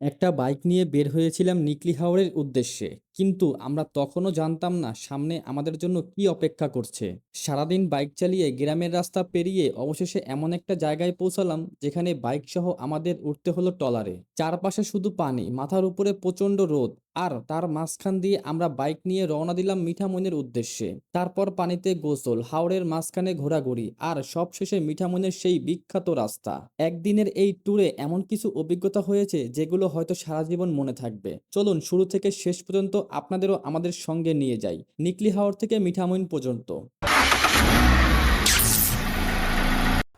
একটা বাইক নিয়ে বের হয়েছিলাম নিকলি হাওরের উদ্দেশ্যে, কিন্তু আমরা তখনও জানতাম না সামনে আমাদের জন্য কি অপেক্ষা করছে। সারাদিন বাইক চালিয়ে গ্রামের রাস্তা পেরিয়ে অবশেষে এমন একটা জায়গায় পৌঁছালাম যেখানে বাইক সহ আমাদের উঠতে হলো ট্রলারে। চারপাশে শুধু পানি, মাথার উপরে প্রচন্ড রোদ, আর তার মাঝখান দিয়ে আমরা বাইক নিয়ে রওনা দিলাম মিঠামইনের উদ্দেশ্যে। তারপর পানিতে গোসল, হাওরের মাঝখানে ঘোরাঘুরি, আর সবশেষে মিঠামইনের সেই বিখ্যাত রাস্তা। একদিনের এই ট্যুরে এমন কিছু অভিজ্ঞতা হয়েছে যেগুলো হয়তো সারা জীবন মনে থাকবে। চলুন শুরু থেকে শেষ পর্যন্ত আপনাদেরও আমাদের সঙ্গে নিয়ে যাই, নিকলি হাওর থেকে মিঠামইন পর্যন্ত।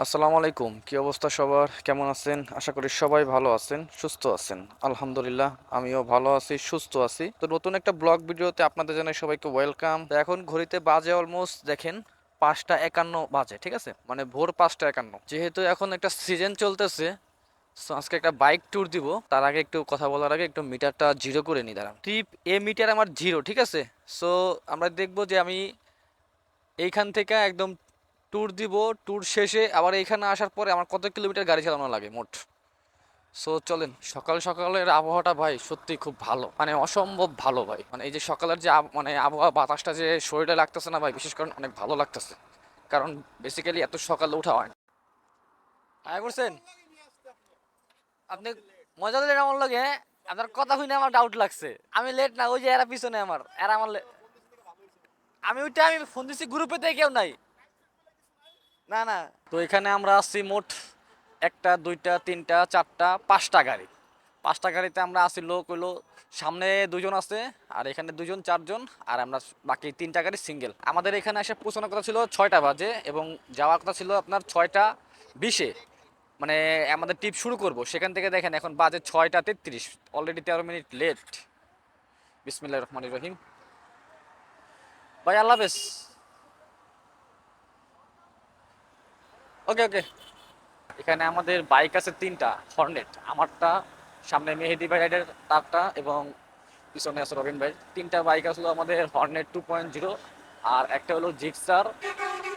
আসসালামু আলাইকুম, কি অবস্থা সবার? কেমন আছেন? আশা করি সবাই ভালো আছেন, সুস্থ আছেন। আলহামদুলিল্লাহ, আমিও ভালো আছি, সুস্থ আছি। তো নতুন একটা ব্লগ ভিডিওতে আপনাদের জানাই সবাইকে ওয়েলকাম। তো এখন ঘড়িতে বাজে অলমোস্ট দেখেন 5টা 51 বাজে, ঠিক আছে, মানে ভোর 5টা 51। যেহেতু এখন একটা সিজন চলতেছে, সো আজকে একটা বাইক ট্যুর দিব। তার আগে একটু কথা বলার আগে একটু মিটারটা জিরো করে নিই, দাঁড়ান। ট্রিপ এ মিটার আমার জিরো, ঠিক আছে। সো আমরা দেখবো যে আমি এইখান থেকে একদম ট্যুর দিব। ট্যুর শেষে আবার এইখানে আসার পরে আমার কত কিলোমিটার গাড়ি চালানো লাগে মোট। সো চলেন, সকাল সকালের আবহাওয়াটা ভাই সত্যি খুব ভালো, মানে অসম্ভব ভালো ভাই। মানে এই যে সকালের যে মানে আবহাওয়া, বাতাসটা যে শরীরে লাগতেছে না ভাই, বিশেষ করে অনেক ভালো লাগতেছে। কারণ বেসিক্যালি এত সকালে ওঠা হয় না। আয় করছেন আপনি, মজা দিলেন আমার লগে। আপনার কথা শুনে আমার ডাউট লাগছে। আমি লেট না, ওই যে এরা পিছনে আমার, এরা আমার আমি ওইটা আমি ফোন দিচ্ছি, গ্রুপে কেউ নাই। না না, তো এখানে আমরা আসছি মোট একটা, দুইটা, তিনটা, চারটা, 5টা গাড়ি। 5টা গাড়িতে আমরা আসি, লোক হইলো সামনে দুজন আছে, আর এখানে দুজন, চারজন, আর আমরা বাকি 3টা গাড়ি সিঙ্গেল। আমাদের এখানে এসে পৌঁছানোর কথা ছিল 6টা বাজে, এবং যাওয়ার কথা ছিল আপনার 6টা 20-এ। মানে আমাদের ট্রিপ শুরু করব, সেখান থেকে দেখেন এখন বাজে 6টা 33, অলরেডি 13 মিনিট লেট। বিসমিল্লাহির রহমানির রহিম। ভাই আল্লাহ হাফেজ। ওকে ওকে। এখানে আমাদের বাইক আছে 3টা হর্নেট, আমারটা, সামনে মেহেদি ভাই রাইডের তারটা, এবং পিছনে আছে রবিন ভাই। 3টা বাইক আসলো আমাদের হর্নেট 2.0, আর একটা হলো জিক্সার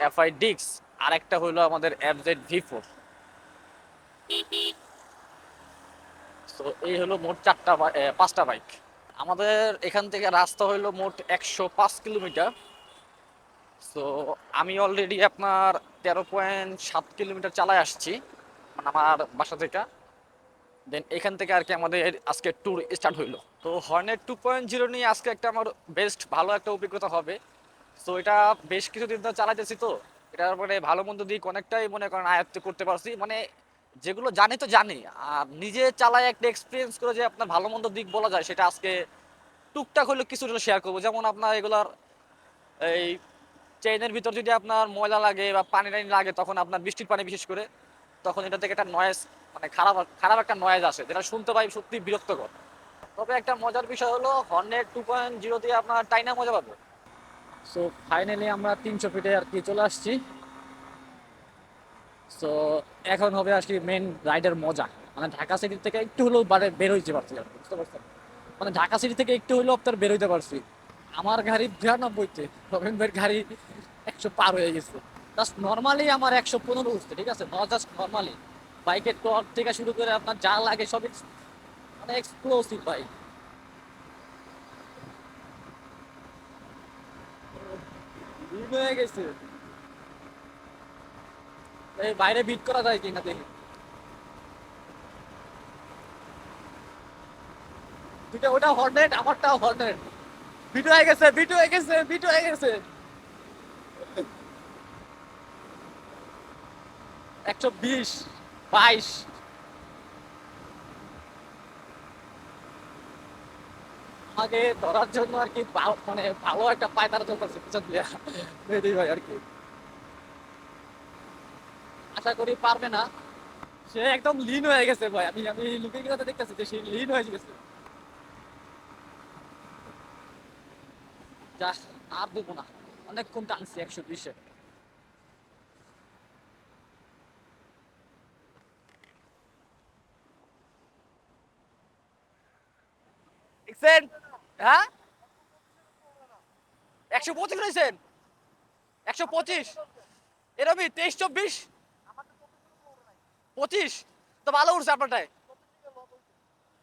এফআই ডিক্স, আর একটা হলো আমাদের FZ V4। তো এই হলো মোট 5টা বাইক। আমাদের এখান থেকে রাস্তা হইলো মোট 105 কিলোমিটার। তো আমি অলরেডি আপনার 13.7 কিলোমিটার চালায় আসছি, মানে আমার বাসা থেকে। দেন এখান থেকে আর কি আমাদের আজকে ট্যুর স্টার্ট হইলো। তো হর্নেট 2.0 নিয়ে আজকে একটা আমার বেস্ট ভালো একটা অভিজ্ঞতা হবে। তো এটা বেশ কিছুদিন ধরে চালাইতেছি, তো এটার মানে ভালো মন্দ দিক অনেকটাই মনে করেন আয়ত্ত করতে পারছি। মানে যেগুলো জানি তো জানি, আর নিজে চালায় একটা এক্সপিরিয়েন্স করে যে আপনার ভালো মন্দ দিক বলা যায়, সেটা আজকে টুকটাক হলেও কিছুটা শেয়ার করবো। যেমন আপনার এগুলার এই চেইনের ভিতর যদি আপনার ময়লা লাগে বা পানি টানি লাগে, তখন আপনার বৃষ্টির পানি বিশেষ করে, তখন এটা থেকে একটা নয়েজ, মানে খারাপ খারাপ একটা নয়েজ আসে, যেটা শুনতে পাই সত্যি বিরক্তকর। তবে একটা মজার বিষয় হলো হর্নেট 2.0 দিয়ে আপনার টাইনা মজা পাবো। সো ফাইনালি আমরা 300 ফিটে আর কি চলে আসছি। সো এখন হবে আর কি মেন রাইডের মজা। মানে ঢাকা সিটি থেকে একটু হলেও বের হইতে পারছি আর কি, বুঝতে পারছেন? মানে ঢাকা সিটি থেকে একটু হলেও আপনার বের হইতে পারছি। আমার গাড়ি 92-তে, রবীন্দ্রের গাড়ি 100 পার হয়ে গেছে। জাস্ট নর্মালি আমার 115 উঠছে, ঠিক আছে, জাস্ট নর্মালি। বাইকের টর্ক থেকে শুরু করে আপনার যা লাগে সব মানে এক্সপ্লোসিভ বাইক। হয়ে গেছে। এই বাইরে বিট করা যায় কিনা দেখি। দুইটা, ওটা হর্নেট, আমারটাও হর্নেট। বিট হয়ে গেছে, বিট হয়ে গেছে, বিট হয়ে গেছে। 120, 22। আমাকে ধরার জন্য আর কি মানে ভালো একটা পায়তারা চলতেছে পিছন দিয়ে মেহেদী ভাই আর কি। আশা করি পারবে না। সে একদম লিন হয়ে গেছে ভাই, আমি আমি লুকিং গ্লাসে দেখতেছি যে সে লিন হয়ে গেছে। যা, আর দেবো না, অনেকক্ষণ টানছি 120-এ। দেখছেন? হ্যাঁ, 125 রয়েছেন, 125। এরবি 23, 24, 25। তো ভালো উঠছে আপনারটাই।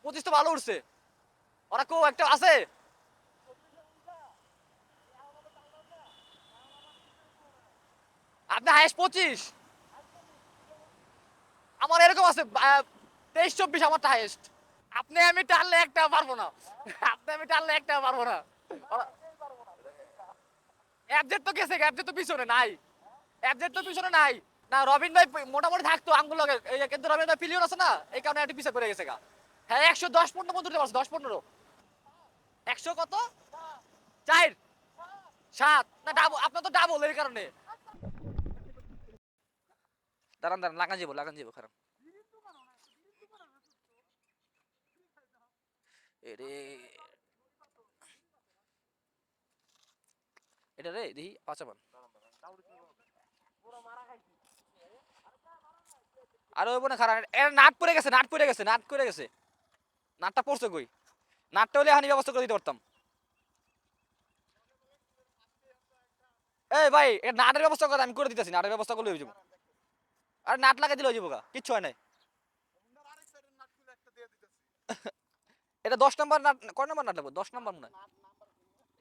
25 তো ভালো উঠছে। ওরা কেউ একটা আছে? আপনি হাইয়েস্ট 25? আমার এরকম আছে 23-24 আমারটা হাইয়েস্ট। আপনি আমি টানলে একটা পারবো না। আপনি আমি টানলে একটা পারবো না। অ্যাবজেট তো গেছে, অ্যাবজেট তো পিছনে নাই। অ্যাবজেট তো পিছনে নাই। না রবিন ভাই মোটামুটি থাকতো আঙ্গুল লগে, এই যে কিন্তু রবিন ভাই পিলিয়ন আছে না, এই কারণে একটু পিছে পড়ে গেছে গা। হ্যাঁ 110-15 পর্যন্ত পারছে, 10-15। 100 কত? 4 7 না ডাবল, আপনার তো ডাবল এর কারণে। দাঁড়ান দাঁড়ান, লাগান যাবো খারাপ। এরে এটা রে দেখি আচ্ছা পান। আরে ওই বোনে খারাপ, এর নাট পড়ে গেছে, নাট পড়ে গেছে। নাটটা পড়ছে কই? নাটটা হলে হানি ব্যবস্থা করে দিতে পারতাম। এই ভাই এটা নাটের ব্যবস্থা করে, আমি করে দিতেছি, নাটের ব্যবস্থা করলে হয়ে যাবো। আর নাট লাগাই দিলে হয়ে যাবো গা, কিচ্ছু হয় নাই। এটা 10 নাম্বার নাট, কয় নাম্বার নাট লাগবে? 10 নাম্বার মনে হয়।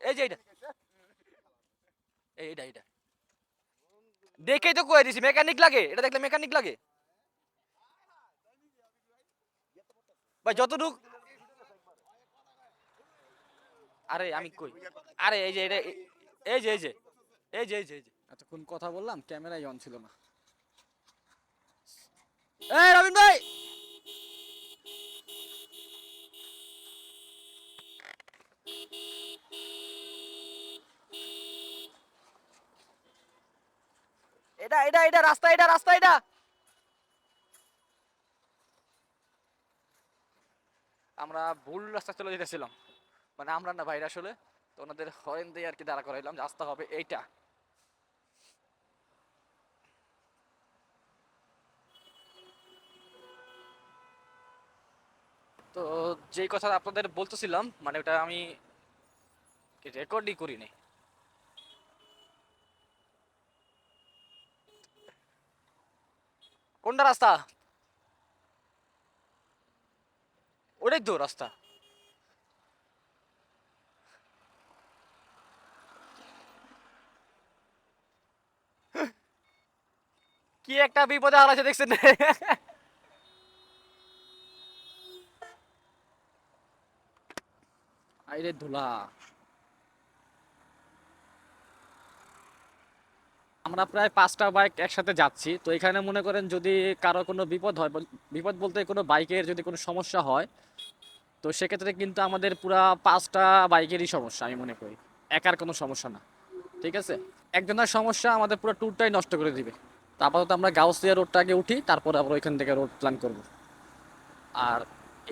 এই যে এইটা, এইটা দেখেই তো কয়ে দিছি মেকানিক লাগে, এটা দেখলে মেকানিক লাগে। ভাই যতটুক, আরে আমি কই, আরে এই যে এটা, এই যে এই যে এই যে এতক্ষণ কথা বললাম, ক্যামেরাই অন ছিল না। এই রবিন ভাই, এটা রাস্তা। আমরা ভুল রাস্তা চলে যেতেছিলাম, মানে আমরা না ভাইরা আসলে, তো ওনাদের হরেন দিয়ে আর কি দাঁড়া করাইলাম, রাস্তা হবে এইটা। তো যেই কথা আপনাদের বলতেছিলাম, মানে ওটা আমি রেকর্ডই করিনি। কোনটা রাস্তা? ওটাই তো রাস্তা। কি একটা বিপদে হারাইছে দেখছেন? আইরে ধুলা। আমরা প্রায় 5টা বাইক একসাথে যাচ্ছি, তো এখানে মনে করেন যদি কারো কোনো বিপদ হয়, বিপদ বলতে কোনো বাইকের যদি কোনো সমস্যা হয়, তো সেক্ষেত্রে কিন্তু আমাদের পুরা 5টা বাইকেরই সমস্যা আমি মনে করি, একার কোনো সমস্যা না। ঠিক আছে, একজনের সমস্যা আমাদের পুরো ট্যুরটাই নষ্ট করে দিবে। তো আপাতত আমরা গাউসিয়া রোডটা আগে উঠি, তারপর আবার ওইখান থেকে রোড প্ল্যান করব। আর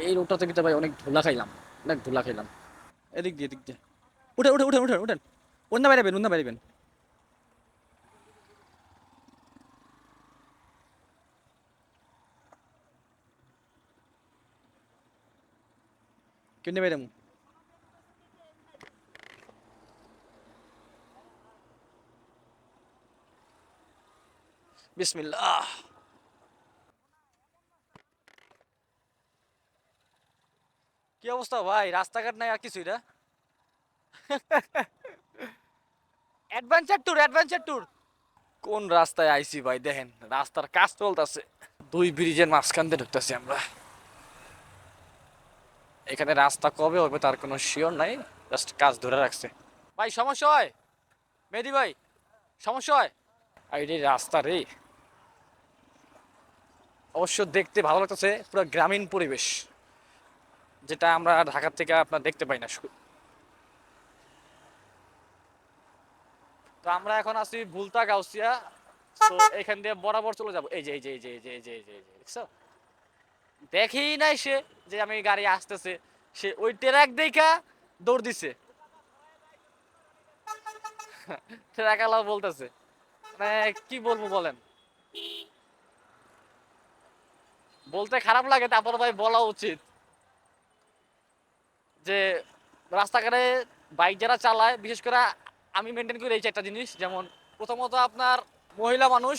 এই রোডটাতে কিন্তু ভাই অনেক ধুলা খাইলাম, অনেক ধুলা খাইলাম। এদিক দিয়ে উঠেন। অন্য বাইরেবেন। কেন বাইরে? বিসমিল্লাহ। কি অবস্থা ভাই, রাস্তাঘাট নাই আর কিছুই না। Adventure tour. কোন রাস্তায় আইছি ভাই, দেখেন রাস্তার কাজ চলতেছে, দুই ব্রিজের মাঝখান দিয়ে ঢুকতেছি আমরা। এখানে রাস্তা কবে হবে তার কোনো শিওর নাই, জাস্ট কাজ ধরে রাখছে। ভাই সমস্যা হয়, মেহেদি ভাই সমস্যা হয়। আর এই রাস্তা রে, অবশ্য দেখতে ভালো লাগতেছে, পুরো গ্রামীণ পরিবেশ, যেটা আমরা ঢাকা থেকে আপনার দেখতে পাই না। তো আমরা এখন আছি ভুলতা গাউসিয়া, তো এখান দিয়ে বরাবর চলে যাব। এই যে দেখছো, দেখি নাই সে যে আমি গাড়ি আসতেছে, সে ওই ট্রাক দেখা দৌড় দিছে। ট্রাক আলা বলতেছে, মানে কি বলবো বলেন, বলতে খারাপ লাগে, তারপর ভাই বলা উচিত যে রাস্তাঘাটে বাইক যারা চালায়, বিশেষ করে আমি মেনটেন করি এই চারটা জিনিস। যেমন প্রথমত আপনার মহিলা মানুষ,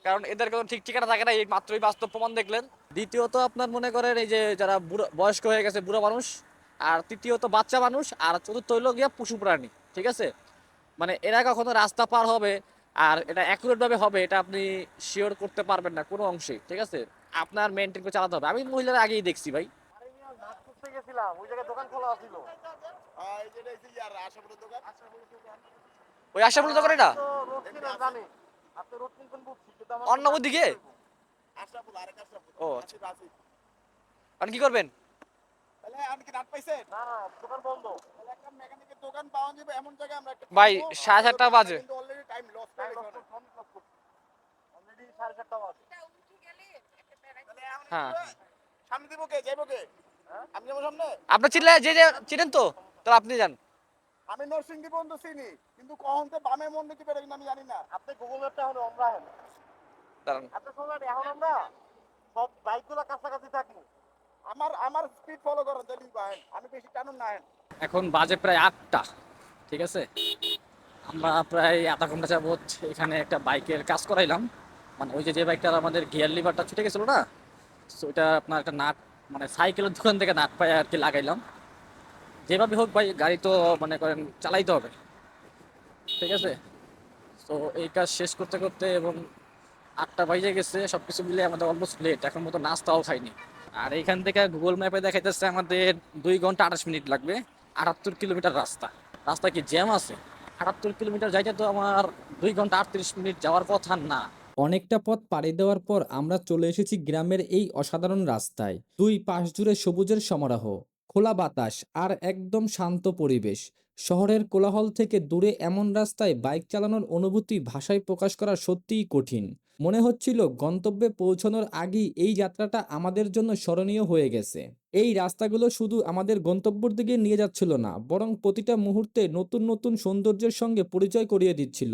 কারণ এদের কোনো ঠিক ঠিকানা থাকে না, এই মাত্রই বাস্তব প্রমাণ দেখলেন। দ্বিতীয়ত আপনার মনে করেন এই যে যারা বুড়ো বয়স্ক হয়ে গেছে বুড়ো মানুষ, আর তৃতীয়ত বাচ্চা মানুষ, আর চতুর্থ হইলো গিয়া পশু প্রাণী। ঠিক আছে, মানে এরা কখনো রাস্তা পার হবে আর এটা অ্যাকুরেট ভাবে হবে এটা আপনি শিওর করতে পারবেন না কোনো অংশে। ঠিক আছে, আপনার মেনটেন করে চালাতে হবে। আমি মহিলারা আগেই দেখছি ভাই। গেছিলাম ওই জায়গায় দোকান খোলা ছিল, ওই আশাফুল দোকান এটা অন্য দিকে। ও আচ্ছা, আপনি কি করবেন? ভাই 7:30 বাজে। হ্যাঁ আপনি চিনলে যে যে চিনেন তো, তাহলে আপনি যান। আমি নরসিংদী পর্যন্ত চিনি, কিন্তু কখন থেকে বামে মন নিতে পারে কিনা আমি জানি না। আপনি গুগল ম্যাপটা এখন আমরা হেন দাঁড়ান, আপনি শুনলেন এখন আমরা সব বাইকগুলো কাছাকাছি থাকবো। আমার আমার স্পিড ফলো করেন তাহলে বাইন, আমি বেশি টানুন না হেন। এখন বাজে প্রায় 8টা। ঠিক আছে, আমরা প্রায় আধা ঘন্টা যাবত এখানে একটা বাইকের কাজ করাইলাম। মানে ওই যে যে বাইকটার আমাদের গিয়ার লিভারটা ছুটে গেছিল না, তো ওইটা আপনার একটা নাট, মানে সাইকেলের দোকান থেকে নাট পাই আর কি লাগাইলাম। যেভাবে হোক ভাই গাড়ি তো মনে করেন চালাইতে হবে। ঠিক আছে, তো এই কাজ শেষ করতে করতে এবং 8টা বাজে গেছে, সবকিছু মিলে আমাদের অলমোস্ট লেট। এখন মতো নাস্তাও খাইনি। আর এইখান থেকে গুগল ম্যাপে দেখাইতেছে আমাদের 2 ঘন্টা 28 মিনিট লাগবে। 78 কিলোমিটার রাস্তা। রাস্তা কি জ্যাম আছে? 78 কিলোমিটার যাইতে তো আমার 2 ঘন্টা 38 মিনিট যাওয়ার কথা না। অনেকটা পথ পাড়ি দেওয়ার পর আমরা চলে এসেছি গ্রামের এই অসাধারণ রাস্তায়। দুই পাশ জুড়ে সবুজের সমারোহ, খোলা বাতাস আর একদম শান্ত পরিবেশ। শহরের কোলাহল থেকে দূরে এমন রাস্তায় বাইক চালানোর অনুভূতি ভাষায় প্রকাশ করা সত্যিই কঠিন। মনে হচ্ছিল গন্তব্যে পৌঁছানোর আগেই এই যাত্রাটা আমাদের জন্য স্মরণীয় হয়ে গেছে। এই রাস্তাগুলো শুধু আমাদের গন্তব্যের দিকে নিয়ে যাচ্ছিল না, বরং প্রতিটা মুহূর্তে নতুন নতুন সৌন্দর্যের সঙ্গে পরিচয় করিয়ে দিচ্ছিল।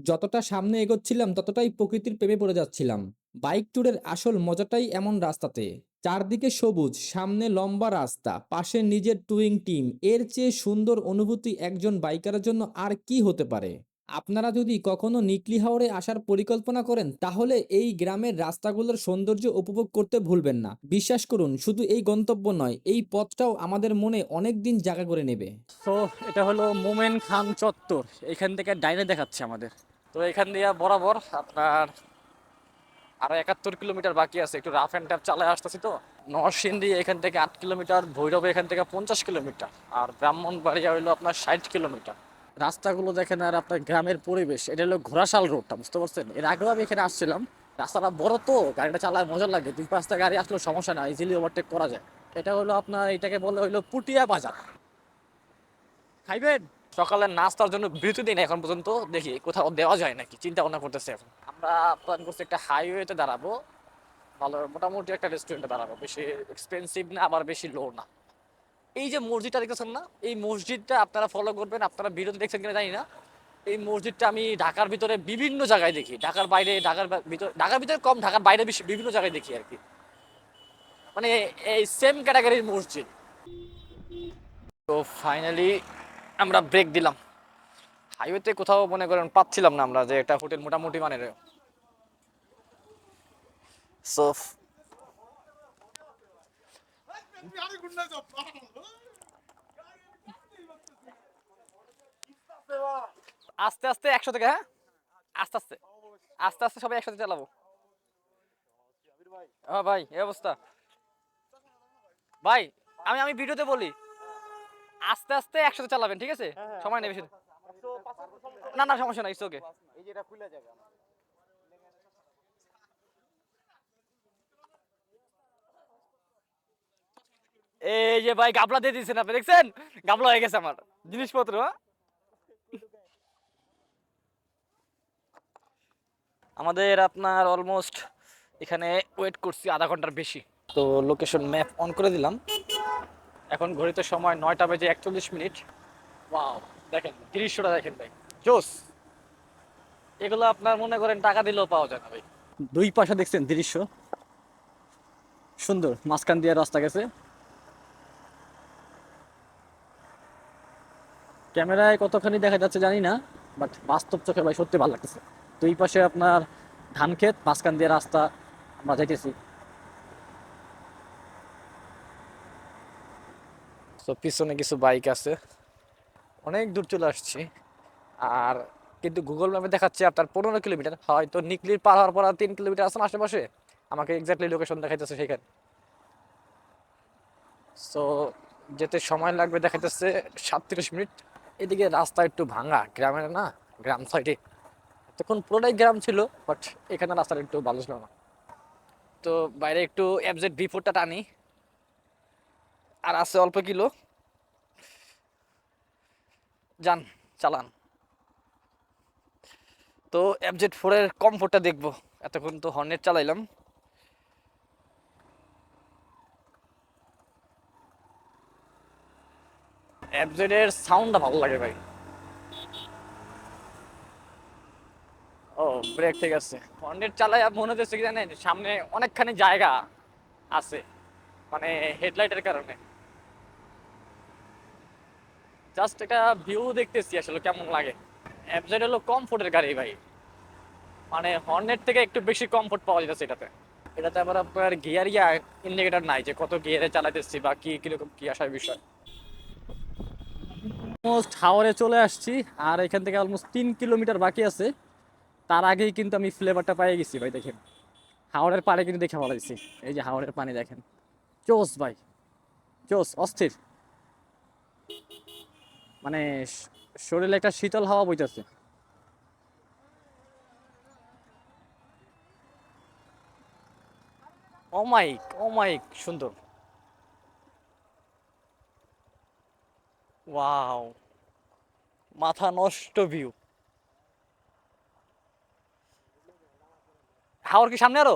যতটা সামনে এগোচ্ছিলাম ততটাই প্রকৃতির প্রেমে পড়ে যাচ্ছিলাম। বাইক ট্যুরের আসল মজাটাই এমন রাস্তাতে। চারদিকে সবুজ, সামনে লম্বা রাস্তা, পাশে নিজের টুইং টিম। এর চেয়ে সুন্দর অনুভূতি একজন বাইকারের জন্য আর কি হতে পারে? আপনারা যদি কখনো নিকলি হাওরে আসার পরিকল্পনা করেন তাহলে এই গ্রামের রাস্তাগুলোর সৌন্দর্য উপভোগ করতে ভুলবেন না। বিশ্বাস করুন, শুধু এই গন্তব্য নয়, এই পথটাও আমাদের মনে অনেক দিন জায়গা করে নেবে। তো এটা হলো মোমেন খান চত্বর। এখান থেকে ডাইনে দেখাচ্ছে আমাদের। তো এখান দিয়ে বরাবর আপনার আরো 71 কিলোমিটার বাকি আছে। একটু রাফ অ্যান্ড টাফ চালায় আসতেছি তো। নরসিংদী এখান থেকে 8 কিলোমিটার, ভৈরব এখান থেকে 50 কিলোমিটার, আর ব্রাহ্মণবাড়িয়া হইলো আপনার 60 কিলোমিটার। রাস্তাগুলো দেখেন আর আপনার গ্রামের পরিবেশ। এটা হলো ঘোড়াশাল রোডটা, বুঝতে পারছেন? এর আগেও আমি এখানে আসছিলাম। রাস্তাটা বড় তো, গাড়িটা চালায় মজা লাগে। 2-5টা গাড়ি আসলেও সমস্যা না, ইজিলি ওভারটেক করা যায়। এটা হলো আপনার, এটাকে বলে হইলো পুটিয়া বাজার। খাইবেন? সকালের নাস্তার জন্য বিরতি দিই না এখন পর্যন্ত, দেখি কোথাও দেওয়া যায় নাকি, চিন্তা ভাবনা করতেছে এখন। আমরা প্ল্যান করছি একটা হাইওয়েতে দাঁড়াবো, ভালো মোটামুটি একটা রেস্টুরেন্টে দাঁড়াবো, বেশি এক্সপেন্সিভ না আবার বেশি লো না। এই যে মসজিদটা দেখতেছেন না, এই মসজিদটা আপনারা ফলো করবেন। আপনারা ভিডিওতে দেখছেন কিনা জানি না। এই মসজিদটা আমি ঢাকার ভিতরে বিভিন্ন জায়গায় দেখি, ঢাকার বাইরে, ঢাকার ভিতরে কম, ঢাকার বাইরে বেশি বিভিন্ন জায়গায় দেখি আর কি। মানে এই সেম ক্যাটাগরির মসজিদ। তো ফাইনালি আমরা ব্রেক দিলাম। হাইওয়েতে কোথাও মনে করেন পাচ্ছিলাম না আমরা যে একটা হোটেল মোটামুটি মানের। সো আস্তে আস্তে 100 থেকে, হ্যাঁ আস্তে আস্তে আস্তে আস্তে সবাই একসাথে চালাবো। হ্যাঁ ভাই, এই অবস্থা। ভাই আমি আমি ভিডিওতে বলি আস্তে আস্তে 100 চালাবেন, ঠিক আছে? সময় নেই বেশি। না না সমস্যা নাই, ইটস ওকে। এই যে এটা খুলে যাবে। এই যে ভাই গাবলা দিয়ে দিয়েছেন আপনি, দেখছেন? গাবলা হয়ে গেছে আমার জিনিসপত্র। হ্যাঁ? আমাদের আপনার অলমোস্ট এখানে ওয়েট করছি আধা ঘন্টার বেশি। তো লোকেশন ম্যাপ অন করে দিলাম। এখন ঘড়িতে সময় 9টা বেজে 41 মিনিট। ওয়াও, দেখেন দৃশ্যটা দেখেন ভাই, জোস। এগুলো আপনার মনে করেন টাকা দিলেও পাওয়া যায় না ভাই। দুই পাশে দেখছেন দৃশ্য সুন্দর, মাঝখান দিয়ে রাস্তা গেছে। ক্যামেরায় কতখানি দেখা যাচ্ছে জানি না, বাট বাস্তব চোখে ভাই সত্যি ভালো লাগতেছে। দুই পাশে আপনার ধান ক্ষেত, মাঝখান দিয়ে রাস্তা, আমরা যাইতেছি। তো পিছনে কিছু বাইক আছে, অনেক দূর চলে আসছি। আর কিন্তু গুগল ম্যাপে দেখাচ্ছে আপনার 15 কিলোমিটার, হয়তো নিকলির পার হওয়ার পর আর 3 কিলোমিটার আছে না আশেপাশে। আমাকে এক্স্যাক্টলি লোকেশন দেখাইতেছে সেখানে। সো যেতে সময় লাগবে দেখাইতেছে 37 মিনিট। এদিকে রাস্তা একটু ভাঙা, গ্রামের না, গ্রাম সাইডে তখন পুরোটাই গ্রাম ছিল, বাট এখানে রাস্তাটা একটু ভালো ছিল না। তো বাইরে একটু এফজেড V4টা টানি, আর আছে অল্প কিলো, যান চালান। তো FZ4 এর কমফোর্টটা দেখবো, এতক্ষণ তো হর্নেট চালাইলাম। FZ এর সাউন্ডটা ভালো লাগে ভাই। ও, ব্রেক ঠিক আছে। হর্নেট চালাই মনে হচ্ছে কি জানেন, সামনে অনেকখানি জায়গা আছে, মানে হেডলাইটের কারণে। জাস্ট একটা ভিউ দেখতেছি আসলে কেমন লাগে। FZ হলো কমফোর্টের গাড়ি ভাই, মানে হর্নেট থেকে একটু বেশি কমফোর্ট পাওয়া যাচ্ছে এটাতে। এটাতে আবার আপনার গিয়ার ইন্ডিকেটর নাই, যে কত গিয়ারে চালাতেছি বা কি কিরকম কি আসার বিষয়। অলমোস্ট হাওরে চলে আসছি, আর এখান থেকে অলমোস্ট 3 কিলোমিটার বাকি আছে। তার আগেই কিন্তু আমি ফ্লেভারটা পেয়ে গেছি ভাই। দেখেন হাওরের পানি কিন্তু দেখে ভালো লাগছে। এই যে হাওরের পানি দেখেন, চোস ভাই, চোস, অস্থির। মানে শরীরে একটা শীতল হাওয়া বইতেছে। অমাইক অমাইক সুন্দর, ওয়াও, মাথা নষ্ট ভিউ। হাওর কি সামনে আরো?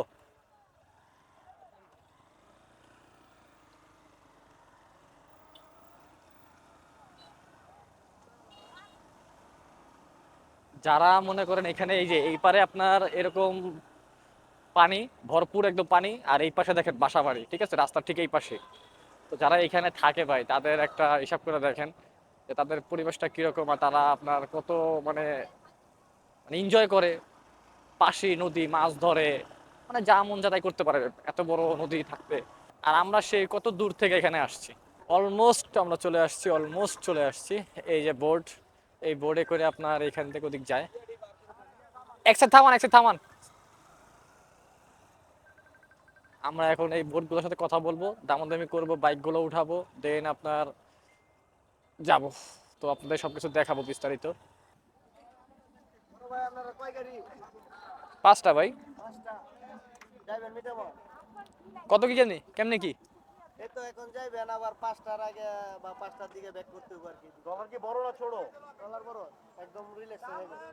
যারা মনে করেন এখানে, এই যে এই পারে আপনার এরকম পানি ভরপুর, একদম পানি, আর এই পাশে দেখেন বাসা বাড়ি, ঠিক আছে, রাস্তার ঠিক এই পাশে। তো যারা এখানে থাকে ভাই, তাদের একটা হিসাব করে দেখেন যে তাদের পরিবেশটা কিরকম, আর তারা আপনার কত মানে মানে এনজয় করে। পাশে নদী, মাছ ধরে, মানে যা মন যা তাই করতে পারে এত বড় নদী থাকতে। আর আমরা সেই কত দূর থেকে এখানে আসছি। অলমোস্ট আমরা চলে আসছি, অলমোস্ট চলে আসছি। এই যে বোর্ড, এই বোর্ডে করে আপনার এখান থেকে ওদিক যায়। একসাথে থামান, একসাথে থামান। আমরা এখন এই বোটগুলোর সাথে কথা বলবো, দামাদামি করবো, বাইকগুলো উঠাবো, দেন আপনার যাব। তো আপনাদের সবকিছু দেখাবো বিস্তারিত। ভাই আপনারা কয় গাড়ি? 5টা ভাই। 5টা। যাইবেন মিটাবো? কত কি জানি, কেমনে কি? এই তো এখন যাইবেন, আবার 5টার আগে বা 5টার দিকে ব্যাক করতে হবে আর কি। ডলার কি বড় না ছোট? ডলার বড়, একদম রিল্যাক্স হয়ে যাবে।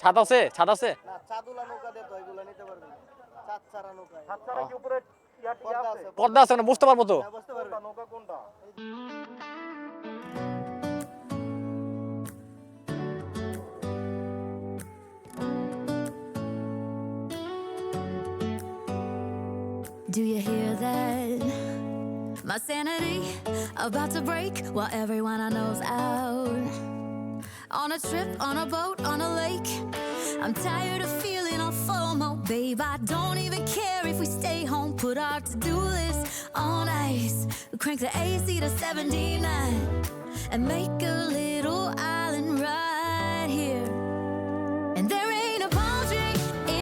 ছাদ আছে, ছাদ আছে। না, চাদুলা নৌকা দিয়ে তো এগুলো নিতে পারবেন। চাঁদ ছাড়া নৌকা। হাত ছাড়া কি উপরে পর্দা আছে। পর্দা আছে, মানে বুঝতে পারবো তো। হ্যাঁ, বুঝতে পারবেন। নৌকা কোনটা? Do you hear that? My sanity about to break while everyone I know's out. On a trip, on a boat, on a lake. I'm tired of feeling all FOMO, babe. I don't even care if we stay home. Put our to-do list on ice. We crank the AC to 79 and make a little island right here. And there ain't a palm tree.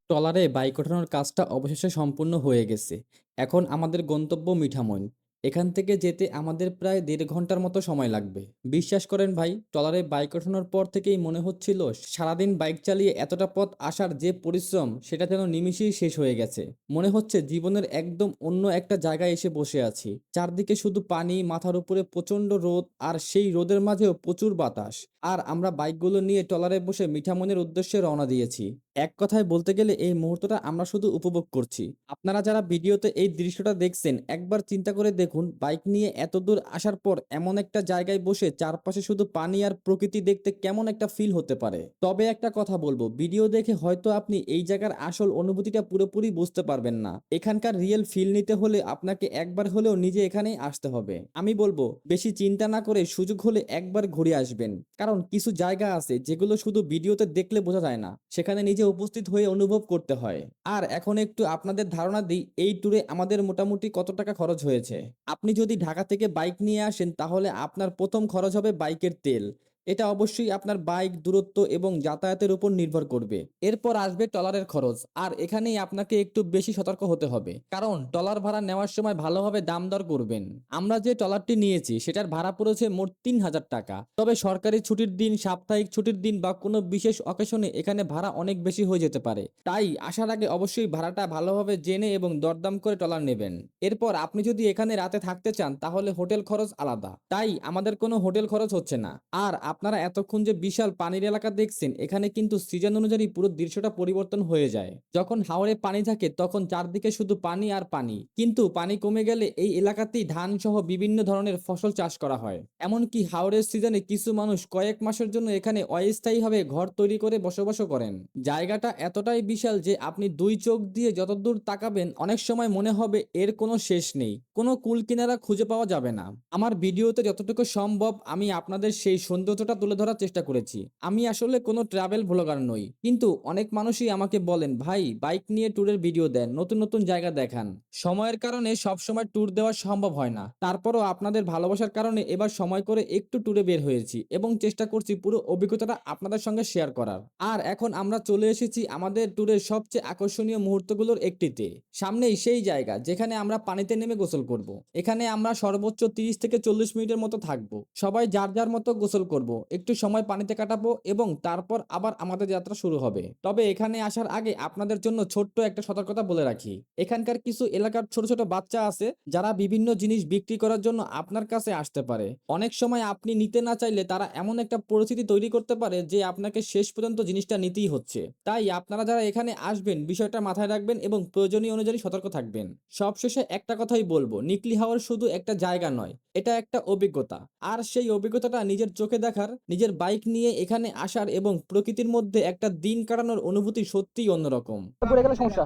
ট্রলারে bike ওঠানোর কাজটা অবশেষে সম্পূর্ণ হয়ে গেছে। এখন আমাদের গন্তব্য মিঠামইন। এখান থেকে যেতে আমাদের প্রায় 1.5 ঘন্টার মতো সময় লাগবে। বিশ্বাস করেন ভাই, ট্রলারে বাইক ওঠানোর পর থেকেই মনে হচ্ছিল সারাদিন বাইক চালিয়ে এতটা পথ আসার যে পরিশ্রম, সেটা যেন নিমিষেই শেষ হয়ে গেছে। মনে হচ্ছে জীবনের একদম অন্য একটা জায়গায় এসে বসে আছি। চারদিকে শুধু পানি, মাথার উপরে প্রচণ্ড রোদ, আর সেই রোদের মাঝেও প্রচুর বাতাস। আর আমরা বাইকগুলো নিয়ে ট্রলারে বসে মিঠামইনের উদ্দেশ্যে রওনা দিয়েছি। এক কথায় বলতে গেলে এই মুহূর্তটা আমরা শুধু উপভোগ করছি। আপনারা যারা ভিডিওতে এই দৃশ্যটা দেখছেন, একবার চিন্তা করে দেখুন, বাইক নিয়ে এত দূর আসার পর এমন একটা জায়গায় বসে চারপাশে শুধু পানি আর প্রকৃতি দেখতে কেমন একটা ফিল হতে পারে। তবে একটা কথা বলবো, ভিডিও দেখে হয়তো আপনি এই জায়গার আসল অনুভূতিটা পুরোপুরি বুঝতে পারবেন না। এখানকার রিয়েল ফিল নিতে হলে আপনাকে একবার হলেও নিজে এখানেই আসতে হবে। আমি বলবো বেশি চিন্তা না করে সুযোগ হলে একবার ঘুরে আসবেন, কারণ কিছু জায়গা আছে যেগুলো শুধু ভিডিওতে দেখলে বোঝা যায় না, সেখানে নিজে উপস্থিত হয়ে অনুভব করতে হয়। আর এখন একটু আপনাদের ধারণা দিই এই ট্যুরে আমাদের মোটামুটি কত টাকা খরচ হয়েছে। আপনি যদি ঢাকা থেকে বাইক নিয়ে আসেন তাহলে আপনার প্রথম খরচ হবে বাইকের তেল। এটা অবশ্যই আপনার বাইক দূরত্ব এবং যাতায়াতের উপর নির্ভর করবে। এরপর আসবে ট্রলারের খরচ, আর এখানেই আপনাকে একটু বেশি সতর্ক হতে হবে, কারণ ট্রলার ভাড়া নেওয়ার সময় ভালোভাবে দাম দর করবেন। আমরা যে ট্রলারটি নিয়েছি সেটার ভাড়া পড়েছে মোট ৩,০০০ টাকা। তবে সরকারি ছুটির দিন, সাপ্তাহিক ছুটির দিন বা কোনো বিশেষ অকেশনে এখানে ভাড়া অনেক বেশি হয়ে যেতে পারে। তাই আসার আগে অবশ্যই ভাড়াটা ভালোভাবে জেনে এবং দরদাম করে ট্রলার নেবেন। এরপর আপনি যদি এখানে রাতে থাকতে চান তাহলে হোটেল খরচ আলাদা, তাই আমাদের কোনো হোটেল খরচ হচ্ছে না। আর আপনারা এতক্ষণ যে বিশাল পানির এলাকা দেখছেন, এখানে কিন্তু সিজন অনুযায়ী পুরো দৃশ্যটা পরিবর্তন হয়ে যায়। যখন হাওরে পানি থাকে তখন চারদিকে শুধু পানি আর পানি, কিন্তু পানি কমে গেলে এই এলাকাতেই ধান সহ বিভিন্ন ধরনের ফসল চাষ করা হয়। এমনকি হাওরের সিজনে কিছু মানুষ কয়েক মাসের জন্য এখানে অস্থায়ীভাবে ঘর তৈরি করে বসবাসও করেন। জায়গাটা এতটাই বিশাল যে আপনি দুই চোখ দিয়ে যতদূর তাকাবেন অনেক সময় মনে হবে এর কোনো শেষ নেই, কোনো কুল কিনারা খুঁজে পাওয়া যাবে না। আমার ভিডিওতে যতটুকু সম্ভব আমি আপনাদের সেই সৌন্দর্যটা তুলে ধরার চেষ্টা করেছি। আমি আসলে কোনো ট্রাভেল ব্লগার নই, কিন্তু অনেক মানুষই আমাকে বলেন, ভাই বাইক নিয়ে ট্যুরের ভিডিও দেন, নতুন নতুন জায়গা দেখান। সময়ের কারণে সব সময় ট্যুর দেওয়া সম্ভব হয় না, তারপরও আপনাদের ভালোবাসার কারণে এবার সময় করে একটু ট্যুরে বের হয়েছি এবং চেষ্টা করছি পুরো অভিজ্ঞতাটা আপনাদের সঙ্গে শেয়ার করার। আর এখন আমরা চলে এসেছি আমাদের ট্যুরের সবচেয়ে আকর্ষণীয় মুহূর্তগুলোর একটিতে। সামনেই সেই জায়গা যেখানে আমরা পানিতে নেমে গোসল করব। এখানে আমরা সর্বোচ্চ 30 থেকে 40 মিনিটের মতো থাকবো। সবাই যার যার মতো গোসল করব, একটু সময় পানিতে কাটাবো এবং তারপর আবার আমাদের যাত্রা শুরু হবে। তবে এখানে আসার আগে আপনাদের জন্য ছোট্ট একটা সতর্কতা বলে রাখি। এখানকার কিছু এলাকার ছোট ছোট বাচ্চা আছে যারা বিভিন্ন জিনিস বিক্রি করার জন্য আপনার কাছে আসতে পারে। অনেক সময় আপনি নিতে না চাইলে তারা এমন একটা পরিস্থিতি তৈরি করতে পারে যে আপনাকে শেষ পর্যন্ত জিনিসটা নিতেই হচ্ছে। তাই আপনারা যারা এখানে আসবেন বিষয়টা মাথায় রাখবেন এবং প্রয়োজনীয় অনুযায়ী সতর্ক থাকবেন। সবশেষে একটা কথাই বলবো, নিকলি হাওর শুধু একটা জায়গা নয়, এটা একটা অভিজ্ঞতা। আর সেই অভিজ্ঞতাটা নিজের চোখে দেখার, নিজের বাইক নিয়ে এখানে আসার এবং প্রকৃতির মধ্যে একটা দিন কাটানোর অনুভূতি সত্যিই অন্যরকম। পড়ে গেলে সমস্যা।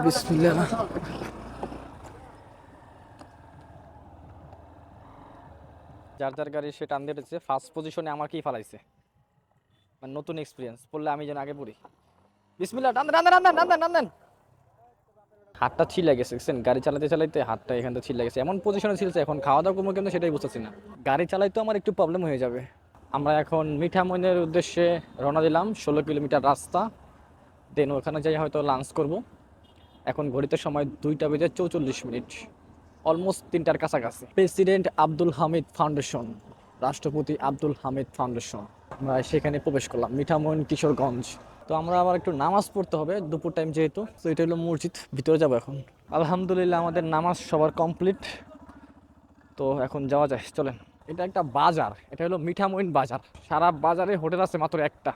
বিসমিল্লাহ। যার যার গাড়ি সে টান দিয়েছে, ফার্স্ট পজিশনে আমার কি ফালাইছে, মানে নতুন এক্সপিরিয়েন্স, পড়লে আমি যেন আগে পড়ি। বিসমিল্লাহ, টান দেন টান দেন টান দেন টান দেন। হাতটা ছিলে গেছে, দেখছেন গাড়ি চালাতে চালাইতে হাতটা এখান থেকে ছিলে গেছে, এমন পজিশনে ছিলছে। এখন খাওয়া দাওয়া করবো কেন সেটাই বুঝতেছি না, গাড়ি চালাইতে আমার একটু প্রবলেম হয়ে যাবে। আমরা এখন মিঠামইনের উদ্দেশ্যে রওনা দিলাম, 16 কিলোমিটার রাস্তা, দেন ওখানে যাই হয়তো লাঞ্চ করব। এখন ঘড়িতে সময় 2:44, অলমোস্ট 3টার কাছাকাছি। প্রেসিডেন্ট আব্দুল হামিদ ফাউন্ডেশন, রাষ্ট্রপতি আব্দুল হামিদ ফাউন্ডেশন, আমরা সেখানে প্রবেশ করলাম, মিঠামইন কিশোরগঞ্জ। তো আমরা আবার একটু নামাজ পড়তে হবে দুপুর টাইম যেহেতু, তো এটা হলো মসজিদ, ভিতরে যাবো এখন। আলহামদুলিল্লাহ আমাদের নামাজ সবার কমপ্লিট, তো এখন যাওয়া যায়, চলেন। এটা একটা বাজার, এটা হলো মিঠামইন বাজার। সারা বাজারে হোটেল আছে মাত্র একটা।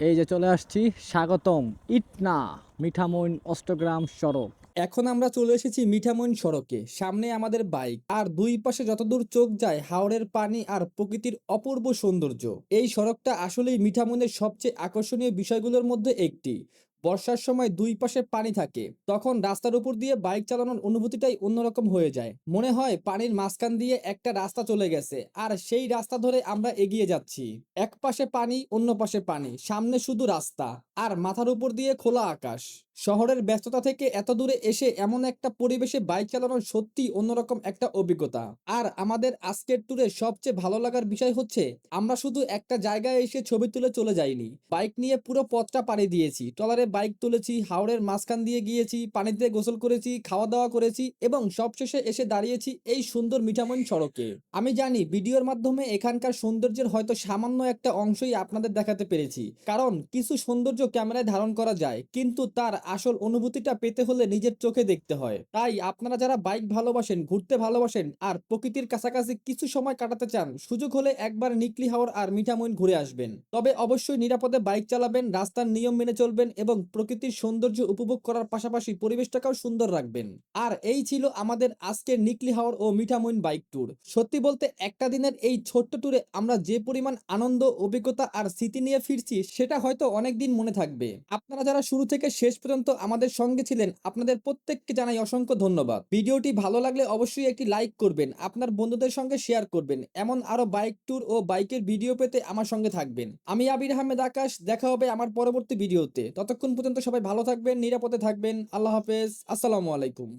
এই যে চলে আসছি, স্বাগতম ইটনা মিঠামইন অষ্টগ্রাম সড়ক। এখন আমরা চলে এসেছি মিঠামইন সড়কে। সামনে আমাদের বাইক, আর দুই পাশে যতদূর চোখ যায় হাওরের পানি আর প্রকৃতির অপূর্ব সৌন্দর্য। এই সড়কটা আসলেই মিঠামইনের সবচেয়ে আকর্ষণীয় বিষয়গুলোর মধ্যে একটি। বর্ষার সময় দুই পাশে পানি থাকে, তখন রাস্তার উপর দিয়ে বাইক চালানোর অনুভূতিটাই অন্যরকম হয়ে যায়। মনে হয় পানির মাঝখান দিয়ে একটা রাস্তা চলে গেছে আর সেই রাস্তা ধরে আমরা এগিয়ে যাচ্ছি। এক পাশে পানি, অন্য পাশে পানি, সামনে শুধু রাস্তা আর মাথার উপর দিয়ে খোলা আকাশ। শহরের ব্যস্ততা থেকে এত দূরে এসে এমন একটা পরিবেশে বাইক চালানো সত্যি অন্যরকম একটা অভিজ্ঞতা। আর আমাদের আজকের ট্যুরে সবচেয়ে ভালো লাগার বিষয় হচ্ছে আমরা শুধু একটা জায়গায় এসে ছবি তুলে চলে যাইনি, বাইক নিয়ে পুরো পথটা পাড়ি দিয়েছি। ট্রলারে বাইক তুলেছি, হাওরের মাঝখান দিয়ে গিয়েছি, পানিতে গোসল করেছি, খাওয়া দাওয়া করেছি এবং সবশেষে এসে দাঁড়িয়েছি এই সুন্দর মিঠামইন সড়কে। আমি জানি ভিডিওর মাধ্যমে এখানকার সৌন্দর্যের হয়তো সামান্য একটা অংশই আপনাদের দেখাতে পেরেছি, কারণ কিছু সৌন্দর্য ক্যামেরায় ধারণ করা যায়, কিন্তু তার আসল অনুভূতিটা পেতে হলে নিজের চোখে দেখতে হয়। তাই আপনারা যারা বাইক ভালোবাসেন, ঘুরতে ভালোবাসেন আর প্রকৃতির কাছাকাছি কিছু সময় কাটাতে চান, সুযোগ হলে একবার নিকলি হাওর আর মিঠামইন ঘুরে আসবেন। তবে অবশ্যই নিরাপদে বাইক চালাবেন, রাস্তার নিয়ম মেনে চলবেন এবং প্রকৃতির সৌন্দর্য উপভোগ করার পাশাপাশি পরিবেশটাকেও সুন্দর রাখবেন। আর এই ছিল আমাদের আজকের নিকলি হাওর ও মিঠামইন বাইক ট্যুর। সত্যি বলতে একটা দিনের এই ছোট্ট ট্যুরে আমরা যে পরিমাণ আনন্দ, অভিজ্ঞতা আর স্মৃতি নিয়ে ফিরছি সেটা হয়তো অনেকদিন মনে থাকবে। আপনারা যারা শুরু থেকে শেষ পর্যন্ত পর্যন্ত আমাদের সঙ্গে ছিলেন আপনাদের প্রত্যেককে জানাই অসংখ্য ধন্যবাদ। ভিডিওটি ভালো লাগলে অবশ্যই একটি লাইক করবেন, আপনার বন্ধুদের সঙ্গে শেয়ার করবেন। এমন আরো বাইক ট্যুর ও বাইকের ভিডিও পেতে আমার সঙ্গে থাকবেন। আমি আবির আহমেদ আকাশ, দেখা হবে আমার পরবর্তী ভিডিওতে। ততক্ষণ পর্যন্ত সবাই ভালো থাকবেন, নিরাপদে থাকবেন। আল্লাহ হাফেজ, আসসালামু আলাইকুম।